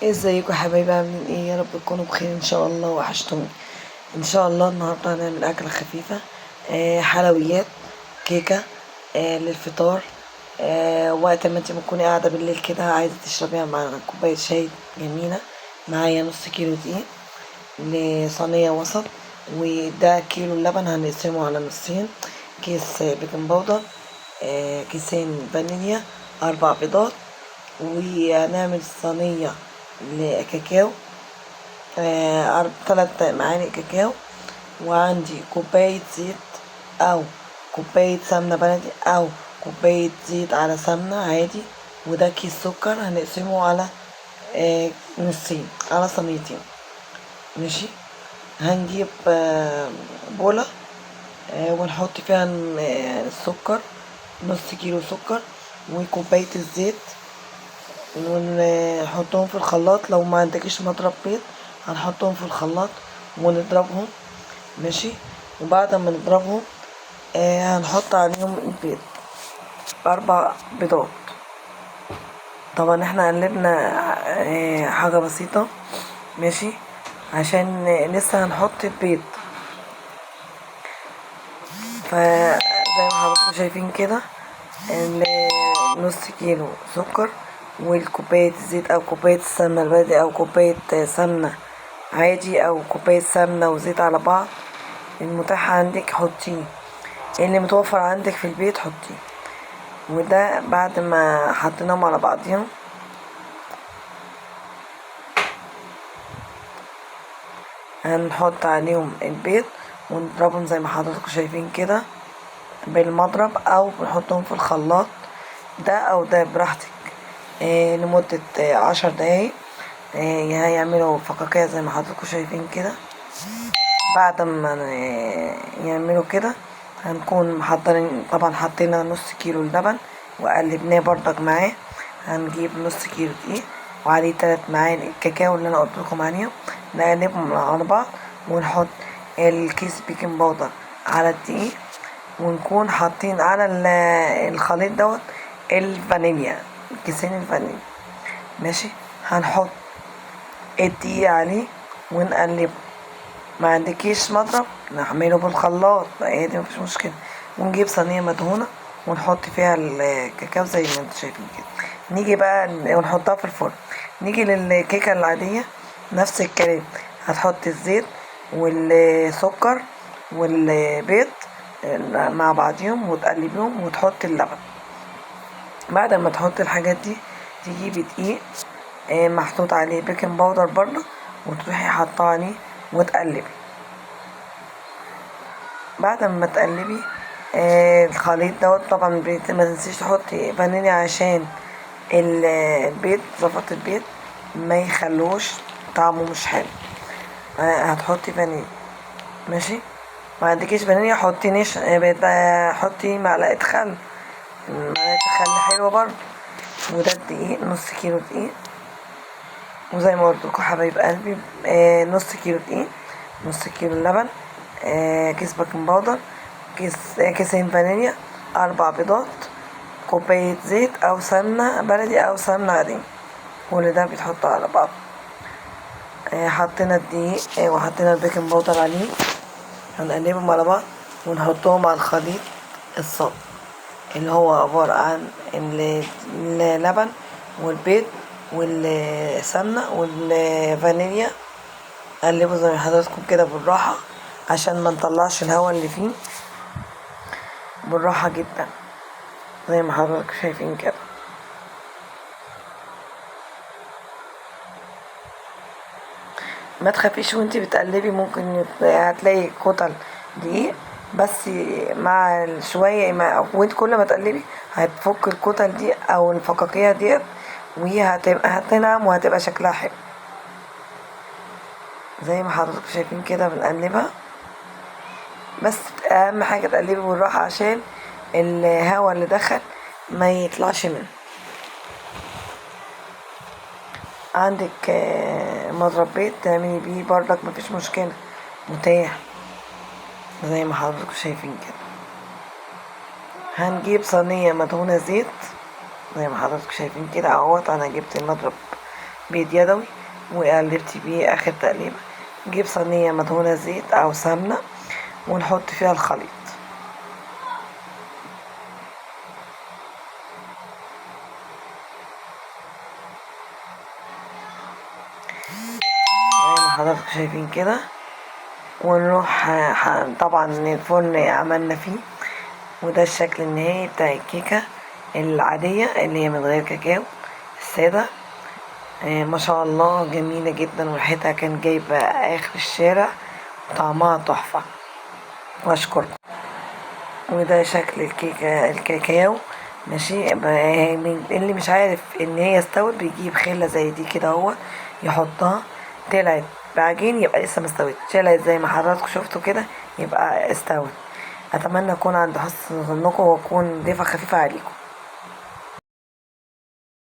ازيكم يا حبايبي، عاملين ايه؟ يا رب تكونوا بخير ان شاء الله. وحشتوني ان شاء الله. النهارده هنعمل اكله خفيفه، حلويات، كيكه، للفطار. وقت ما انت بتكوني قاعده بالليل كده عايزه تشربيها مع كوبايه شاي جميله. معايا نص كيلو دقيق لصينيه وسط، وده كيلو اللبن هنقسمه على نصين. كيس بيكنج باودر، كيسين فانيليا، 4 بيضات. وهنعمل صينية لكاكاو، 3 معالق كاكاو. وعندي كوباية زيت أو كوباية سمنة بلدي أو كوباية زيت على سمنة عادي. وده كيس سكر هنقسمه على نصين، على صينيتين. ماشي. هنجيب بولة، ونحط فيها السكر، نص كيلو سكر وكوباية الزيت، ونحطهم في الخلاط. لو ما عندكش مضرب بيض هنحطهم في الخلاط ونضربهم. ماشي. وبعد ما نضربهم هنحط عليهم البيض، 4 بيضات. طبعا احنا قلبنا حاجة بسيطة، ماشي، عشان لسه هنحط البيض. فزي ما حضراتكم شايفين كده، نص كيلو سكر والكوباية الزيت أو كوباية السمنة البلدي أو كوباية سمنة عادي أو كوباية سمنة وزيت على بعض، المتاح عندك حطيه، اللي متوفر عندك في البيت حطيه. وده بعد ما حطيناهم على بعضهم هنحط عليهم البيض ونضربهم زي ما حضراتكم شايفين كده بالمضرب، او بنحطهم في الخلاط، ده او ده براحتك. لمدة 10 دقايق هيعملوا فقاقيع زي ما حضراتكم شايفين كده. بعد ما يعملوا كده هنكون محضرين، طبعا حطينا نص كيلو اللبن وقلبناه بردك معاه. هنجيب نص كيلو دقيق وعليه 3 معالق الكاكاو اللي انا قلت لكم عليهم، نقلبهم على بعض ونحط الكيس بيكنج باودر على الدقيق، ونكون حاطين على الخليط دوت الفانيليا، كيسين الفانيليا. ماشي. هنحط الدقيق عليه ونقلبه. ما عندكيش مضرب نعمله بالخلاط عادي، مفيش مشكله. ونجيب صينيه مدهونه ونحط فيها الكاكاو زي ما انتوا شايفين كده. نيجي بقى ونحطها في الفرن. نيجي للكيكه العاديه، نفس الكلام. هتحط الزيت والسكر والبيض مع بعضهم وتقلبيهم وتحط اللبن. بعد ما تحط الحاجات دي تجيبي دقيق محطوط عليه بيكنج باودر برضه، وتروحي حاطاه عليه وتقلبي. بعد ما تقلبي الخليط دوت، طبعا ما تنسيش تحطي فانيليا عشان البيض، زفرة البيض ما يخلوش طعمه مش حلو. هتحطي فانيليا. ماشي. ما عندكيش فانيليا حطي حطي معلقة خل، معلقة خل حلوة برضه. وده الدقيق، نص كيلو دقيق. وزي ما قلت لكم حبايب قلبي، نص كيلو دقيق، نص كيلو لبن، كيس بيكنج باودر، كيسين فانيليا، 4 بيضات، كوباية زيت أو سمنة بلدي أو سمنة عادية. كل ده بيتحط على بعض. حطينا الدقيق وحطينا البيكنج باودر عليه، هنقلبهم على بعض ونحطهم على الخليط الصافي اللي هو عبارة عن اللبن والبيض والسمنة والفانيليا. قلبوا زي ما حضراتكم كده بالراحة عشان ما نطلعش الهواء اللي فيه، بالراحة جدا زي ما حضراتكم شايفين كده. ما تخافيش وانتي بتقلبي، ممكن هتلاقي كتل دقيق، بس مع شوية وانت كل ما تقلبي هتفك الكتل دي او الفقاقيع ديت، وهي هتنعم وهتبقى شكلها حلو زي ما حضراتكم شايفين كده. بنقلبها، بس اهم حاجة تقلبي بالراحة عشان الهواء اللي دخل ما يطلعش منه. عندك مضرب بيض تعملي بيه بردك مفيش مشكلة، متاح زي ما حضراتكم شايفين كده. هنجيب صينية مدهونة زيت زي ما حضراتكم شايفين كده اهوت. انا جبت المضرب بيد يدوي وقلبت بيه اخر تقليبه. نجيب صينيه مدهونه زيت او سمنه ونحط فيها الخليط. زي ما حضراتكم شايفين كده، ونروح طبعا الفرن عملنا فيه، وده الشكل النهائي بتاع الكيكة العادية اللي هي من غير كاكاو السادة. ما شاء الله جميلة جدا، وريحتها كان جايبة آخر الشارع، وطعمها تحفة. واشكركم. وده شكل الكيكة الكاكاو. ماشي، اللي مش عارف ان هي استوت بيجيب خلة زي دي كده، هو يحطها. طلعت بعجين يبقى لسه مستوت، طلعت زي ما حضراتكم شفتوا كده يبقى استوت. اتمنى اكون عند حسن ظنكم واكون ضيفة خفيفة عليكم.